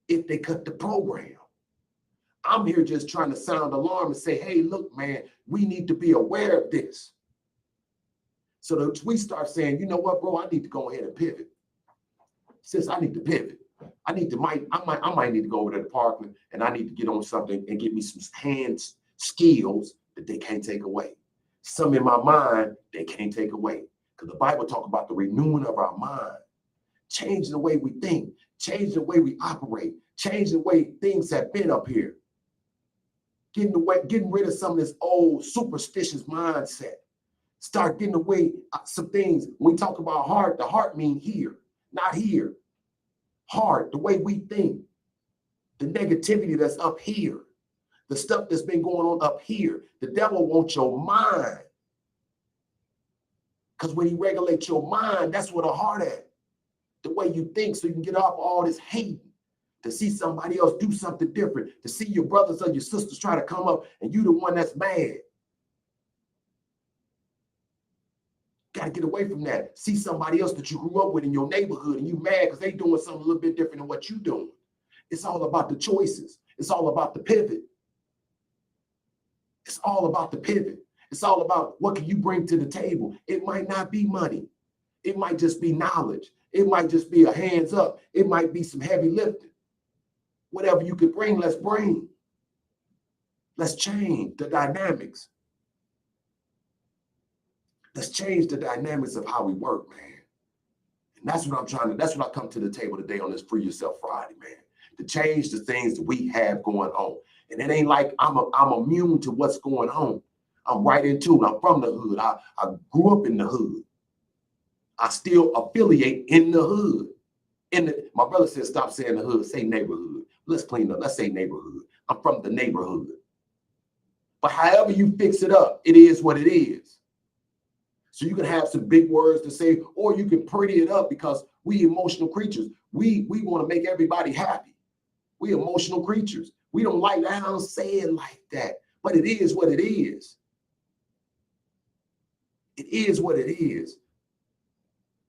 If they cut the program. I'm here just trying to sound alarm and say, hey, look, man, we need to be aware of this. So that we start saying, you know what, bro, I need to go ahead and pivot. Sis, I need to pivot. I might need to go over to the department and I need to get on something and get me some hands skills that they can't take away. Some in my mind, they can't take away. Because the Bible talks about the renewing of our mind. Change the way we think, change the way we operate, change the way things have been up here. Getting rid of some of this old superstitious mindset. Start getting away some things. When we talk about heart, the heart means here, not here. Heart, the way we think, the negativity that's up here, the stuff that's been going on up here. The devil wants your mind. Because when he regulates your mind, that's where the heart at. The way you think, so you can get off all this hate, to see somebody else do something different, to see your brothers or your sisters try to come up and you the one that's mad. Got to get away from that. See somebody else that you grew up with in your neighborhood and you mad because they doing something a little bit different than what you doing. It's all about the choices. It's all about the pivot. It's all about the pivot. It's all about what can you bring to the table. It might not be money. It might just be knowledge. It might just be a hands up. It might be some heavy lifting. Whatever you could bring, let's bring. Let's change the dynamics. Let's change the dynamics of how we work, man. And that's what that's what I come to the table today on this Free Yourself Friday, man. To change the things that we have going on. And it ain't like I'm immune to what's going on. I'm right into it. I'm from the hood. I grew up in the hood. I still affiliate in the hood. My brother said, stop saying the hood, say neighborhood. Let's clean up. Let's say neighborhood. I'm from the neighborhood. But however you fix it up, it is what it is. So you can have some big words to say, or you can pretty it up because we emotional creatures. We want to make everybody happy. We emotional creatures. We don't like that. I don't say it like that. But it is what it is. It is what it is.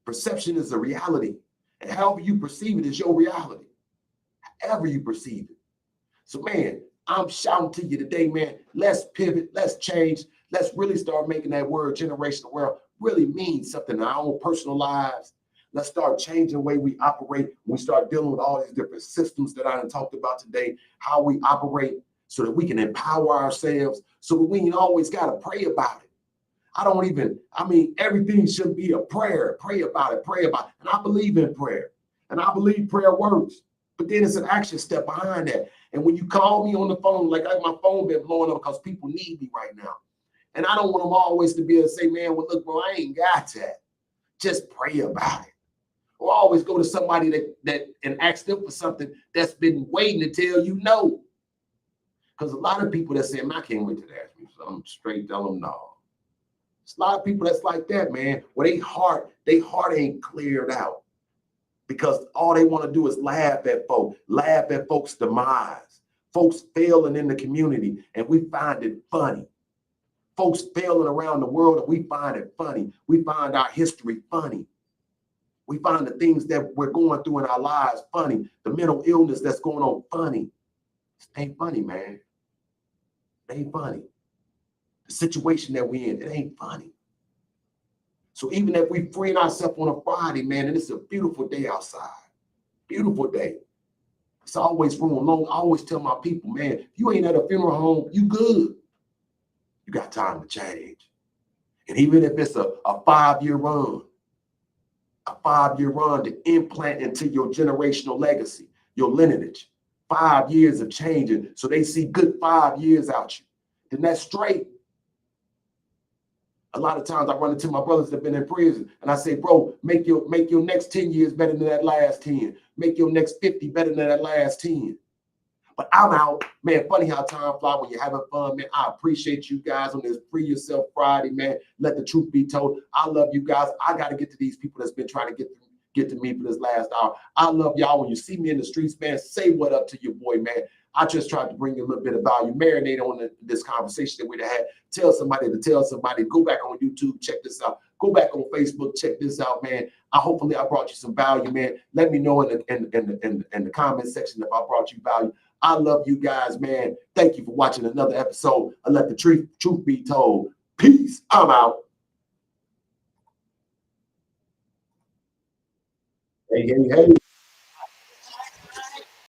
Perception is a reality. And however you perceive it is your reality. However you perceive it. So, man, I'm shouting to you today, man. Let's pivot. Let's change. Let's really start making that word generational wealth really mean something in our own personal lives. Let's start changing the way we operate. We start dealing with all these different systems that I done talked about today, how we operate so that we can empower ourselves, so that we ain't always got to pray about it. Everything should be a prayer. Pray about it. And I believe in prayer. And I believe prayer works. But then it's an action step behind that. And when you call me on the phone, like my phone been blowing up because people need me right now. And I don't want them always to be able to say, man, well, look, bro, I ain't got that. Just pray about it. Or always go to somebody that and ask them for something that's been waiting to tell you no. Because a lot of people that say, man, I can't wait to ask me. So I'm straight tell them no. There's a lot of people that's like that, man. Where they heart ain't cleared out. Because all they want to do is laugh at folks' demise. Folks failing in the community, and we find it funny. Folks failing around the world, and we find it funny. We find our history funny. We find the things that we're going through in our lives funny. The mental illness that's going on funny. It ain't funny, man. It ain't funny. The situation that we're in, it ain't funny. So even if we freeing ourselves on a Friday, man, and it's a beautiful day outside, beautiful day. It's always room alone. I always tell my people, man, if you ain't at a funeral home, you good. You got time to change. And even if it's a 5-year run, to implant into your generational legacy, your lineage, 5 years of changing, so they see good 5 years out you, then that's straight. A lot of times I run into my brothers that have been in prison and I say, bro, make your next 10 years better than that last 10. Make your next 50 better than that last 10. But I'm out. Man, funny how time flies when you're having fun, man. I appreciate you guys on this Free Yourself Friday, man. Let the truth be told. I love you guys. I got to get to these people that's been trying to get to me for this last hour. I love y'all. When you see me in the streets, man, say what up to your boy, man. I just tried to bring you a little bit of value, marinate on this conversation that we had. Tell somebody to tell somebody. Go back on YouTube, check this out. Go back on Facebook, check this out, man. Hopefully I brought you some value, man. Let me know in the comment section if I brought you value. I love you guys, man. Thank you for watching another episode of Let the Truth Be Told. Peace. I'm out. Hey, hey, hey.